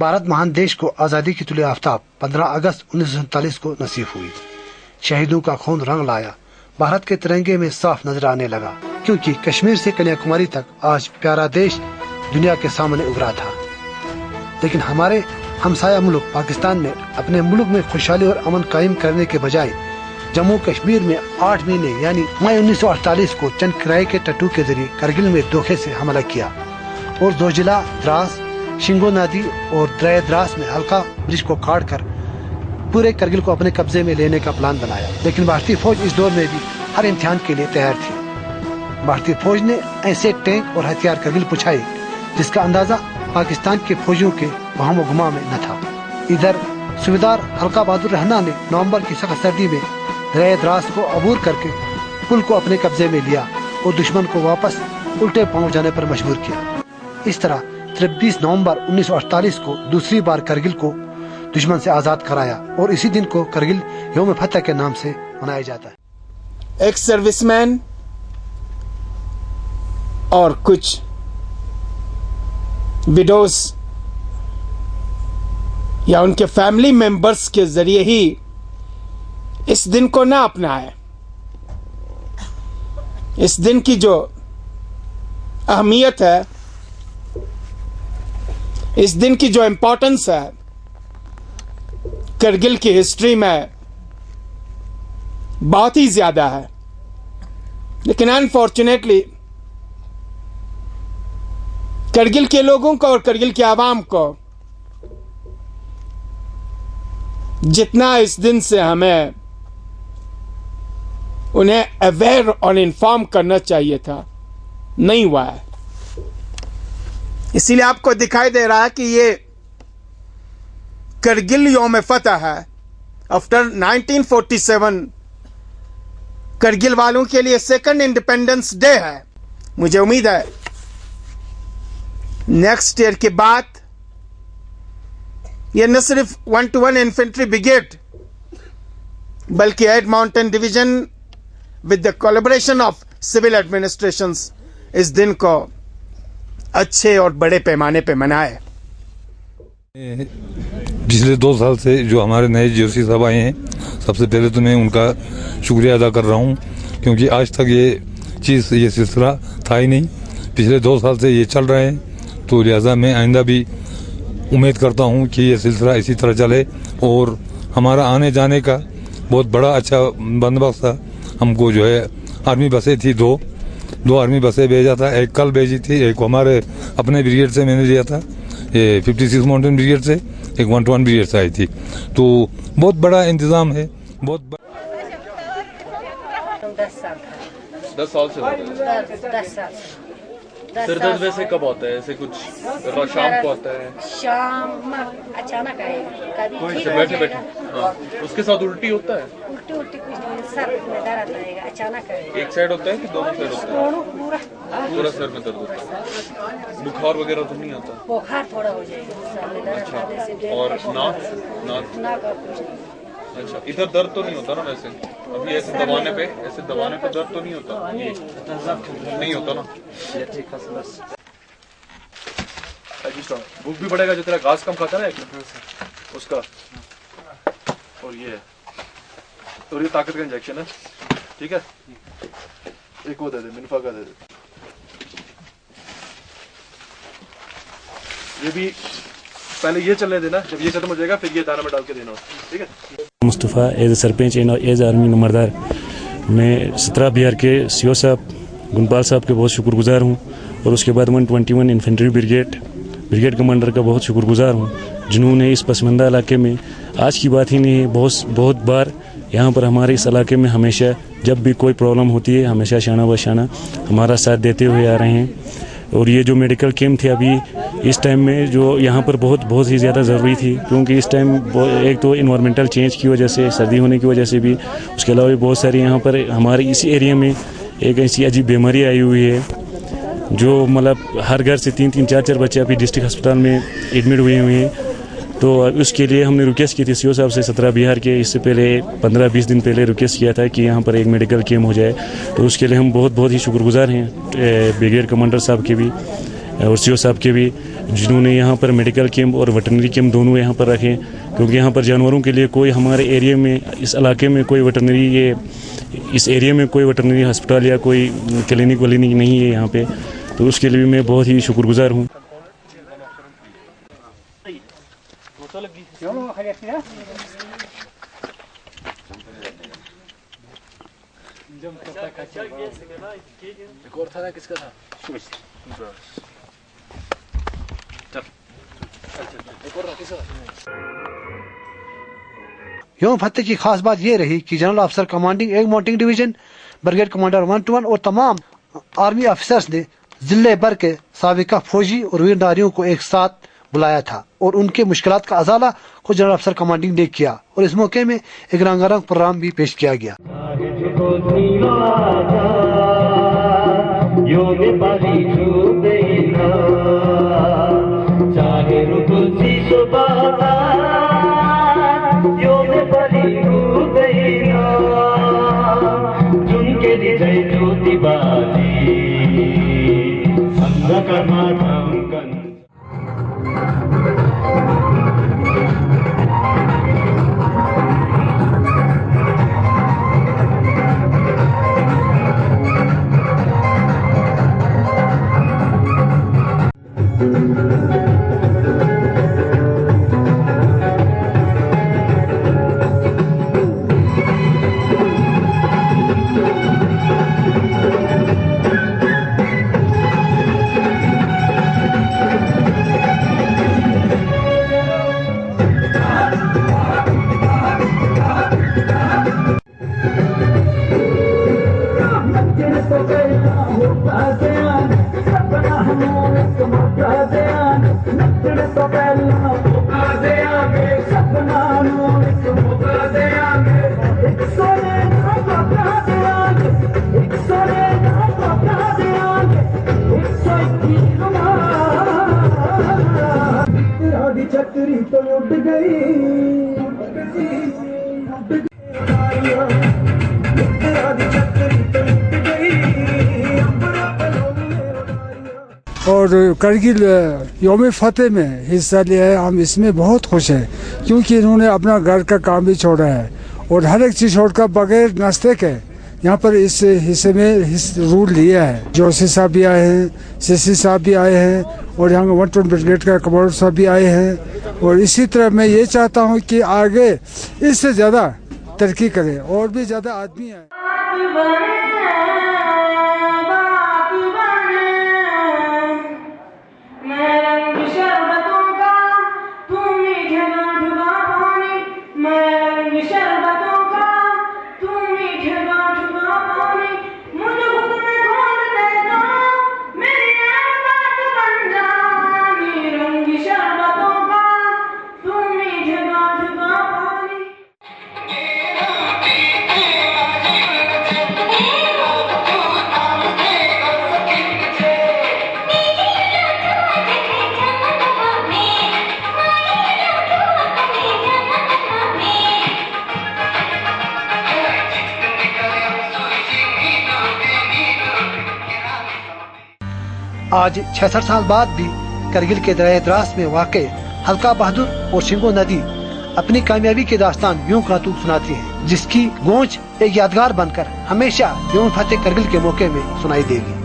भारत महान देश को आज़ादी की तुले आफ्ताब 15 अगस्त 1947 को नसीब हुई। शहीदों का खून रंग लाया, भारत के तिरंगे में साफ नजर आने लगा, क्योंकि कश्मीर से कन्याकुमारी तक आज प्यारा देश दुनिया के सामने उभरा था। लेकिन हमारे हमसाया मुल्क पाकिस्तान ने अपने मुल्क में खुशहाली और अमन कायम करने के बजाय जम्मू कश्मीर में 8 महीने यानी मई 1948 को चंद किराए के टट्टू के जरिए करगिल में धोखे से हमला किया और जोजिला, द्रास, शिंगो नदी और द्रय द्रास में हल्का ब्रिज को काट कर पूरे करगिल को अपने कब्जे में लेने का प्लान बनाया। लेकिन भारतीय फौज इस दौर में भी हर इम्तिहान के लिए तैयार थी। भारतीय फौज ने ऐसे टैंक और हथियार करगिल पहुंचाए जिसका अंदाजा पाकिस्तान के फौजियों के वहमो गुमा में न था। इधर सूबेदार हल्का बहादुर रहना ने नवंबर की सख्त सर्दी में द्रय द्रास को अबूर करके पुल को अपने कब्जे में लिया और दुश्मन को वापस उल्टे पांव जाने पर मजबूर किया। इस तरह 23 नवंबर 1948 को दूसरी बार करगिल को दुश्मन से आजाद कराया और इसी दिन को करगिल यौम फतह के नाम से मनाया जाता है। एक सर्विसमैन और कुछ विडोज या उनके फैमिली मेंबर्स के जरिए ही इस दिन को ना अपनाए। इस दिन की जो अहमियत है, इस दिन की जो इंपॉर्टेंस है करगिल की हिस्ट्री में बहुत ही ज्यादा है। लेकिन अनफॉर्चुनेटली करगिल के लोगों को और करगिल के आवाम को जितना इस दिन से हमें उन्हें अवेयर और इन्फॉर्म करना चाहिए था, नहीं हुआ है। इसीलिए आपको दिखाई दे रहा है कि ये करगिल यौम फतह है। आफ्टर 1947 करगिल वालों के लिए सेकंड इंडिपेंडेंस डे है। मुझे उम्मीद है नेक्स्ट ईयर के बाद ये न सिर्फ 121 इन्फेंट्री ब्रिगेड बल्कि 8 mountain division with the collaboration of civil administrations इस दिन को अच्छे और बड़े पैमाने पे मनाए। पिछले 2 साल से जो हमारे नए जीओसी साहब आए हैं, सबसे पहले तो मैं उनका शुक्रिया अदा कर रहा हूं, क्योंकि आज तक ये सिलसिला था ही नहीं। पिछले 2 साल से ये चल रहे हैं, तो लिहाजा मैं आइंदा भी उम्मीद करता हूं कि ये सिलसिला इसी तरह चले और हमारा आने जाने का बहुत बड़ा अच्छा बंदोबस्त था। हमको जो है आर्मी बसें थी, दो आर्मी बसें भेजा था, एक कल भेजी थी, एक हमारे अपने ब्रिगेड से मैंने लिया था, ये 56 माउंटेन ब्रिगेड से, एक 121 ब्रिगेड से आई थी। तो बहुत बड़ा इंतजाम है। 10 साल से 10 साल। सिर दर्द वैसे कब होता है? ऐसे कुछ शाम को आता है? शाम अचानक आएगा, कभी बैठे बैठे। हाँ। उसके साथ उल्टी होता है? उल्टी कुछ नहीं, सर में दर्द आएगा, अचानक आएगा। एक साइड होता है कि दोनों साइड होता है? पूरा सर में दर्द होता है। बुखार वगैरह तो नहीं आता? बुखार थोड़ा हो जाएगा, सर में दर्द आने से। और नाक अच्छा, इधर दर्द तो नहीं होता ना वैसे? अभी ऐसे दबाने पे दर्द तो नहीं होता? नहीं होता ना? भूख भी बढ़ेगा जो तेरा घास कम खाता है उसका। और ये ताकत का इंजेक्शन है, ठीक है? एक वो दे दे, मिनफा का दे दे। ये भी पहले ये चलने देना, जब ये खत्म हो जाएगा फिर ये दाना में डाल के देना, ठीक है? Mustafa as a sarpanch as army numberdar, मैं 17 बिहार के सीओ साहब गुनपाल साहब के बहुत शुक्रगुजार हूँ और उसके बाद 121 इन्फेंट्री ब्रिगेड कमांडर का बहुत शुक्रगुजार हूँ, जिन्होंने इस पसमंदा इलाके में आज की बात ही नहीं है, बहुत बार यहाँ पर हमारे इस इलाके में हमेशा जब भी कोई प्रॉब्लम होती है हमेशा शाना बशाना हमारा साथ देते हुए आ रहे हैं। और ये जो मेडिकल कैंप थे अभी इस टाइम में जो यहाँ पर बहुत ही ज़्यादा ज़रूरी थी, क्योंकि इस टाइम एक तो इन्वायरमेंटल चेंज की वजह से, सर्दी होने की वजह से भी, उसके अलावा भी बहुत सारी यहाँ पर हमारे इस एरिया में एक ऐसी अजीब बीमारी आई हुई है जो मतलब हर घर से 3-3, 4-4 बच्चे अभी डिस्ट्रिक्ट अस्पताल में एडमिट हुए हैं। तो उसके लिए हमने रिक्वेस्ट की थी सीओ साहब से 17 बिहार के, इससे पहले 15-20 दिन पहले रिक्वेस्ट किया था कि यहाँ पर एक मेडिकल कैम्प हो जाए। तो उसके लिए हम बहुत ही शुक्रगुजार हैं ब्रिगेड कमांडर साहब के भी और सीओ साहब के भी, जिन्होंने यहाँ पर मेडिकल कैंप और वेटरनरी कैंप दोनों यहाँ पर रखे, क्योंकि यहाँ पर जानवरों के लिए कोई हमारे एरिया में, इस इलाके में कोई वेटरनरी, इस एरिया में कोई वेटरनरी हॉस्पिटल या कोई क्लिनिक नहीं है यहाँ पे। तो उसके लिए मैं बहुत ही शुक्रगुजार हूँ। यौम फतेह की खास बात यह रही कि जनरल अफसर कमांडिंग एक माउंटेन डिवीजन, ब्रिगेड कमांडर 121 और तमाम आर्मी ऑफिसर्स ने जिले भर के साबिका फौजी और वीर नारियों को एक साथ बुलाया था और उनके मुश्किलात का अजाला को जनरल अफसर कमांडिंग ने किया और इस मौके में एक रंगारंग प्रोग्राम भी पेश किया गया। और करगिल यौम फतेह में हिस्सा लिया है। हम इसमें बहुत खुश हैं क्योंकि इन्होंने अपना घर का काम भी छोड़ा है और हर एक चीज़ छोड़कर बगैर नाश्ते के यहाँ पर इस हिस्से में रूल लिया है। जोशी साहब भी आए हैं, सीसी साहब भी आए हैं और यहाँ 120 ब्रिगेड का कमांडर साहब भी आए हैं। और इसी तरह मैं ये चाहता हूँ कि आगे इससे ज़्यादा तरक्की करें और भी ज़्यादा आदमी आए। आज 66 साल बाद भी करगिल के दरिया द्रास में वाक़े हल्का बहादुर और शिंगो नदी अपनी कामयाबी की दास्तान यूं का तू सुनाती है, जिसकी गूंज एक यादगार बनकर हमेशा यौम फतेह करगिल के मौके में सुनाई देगी।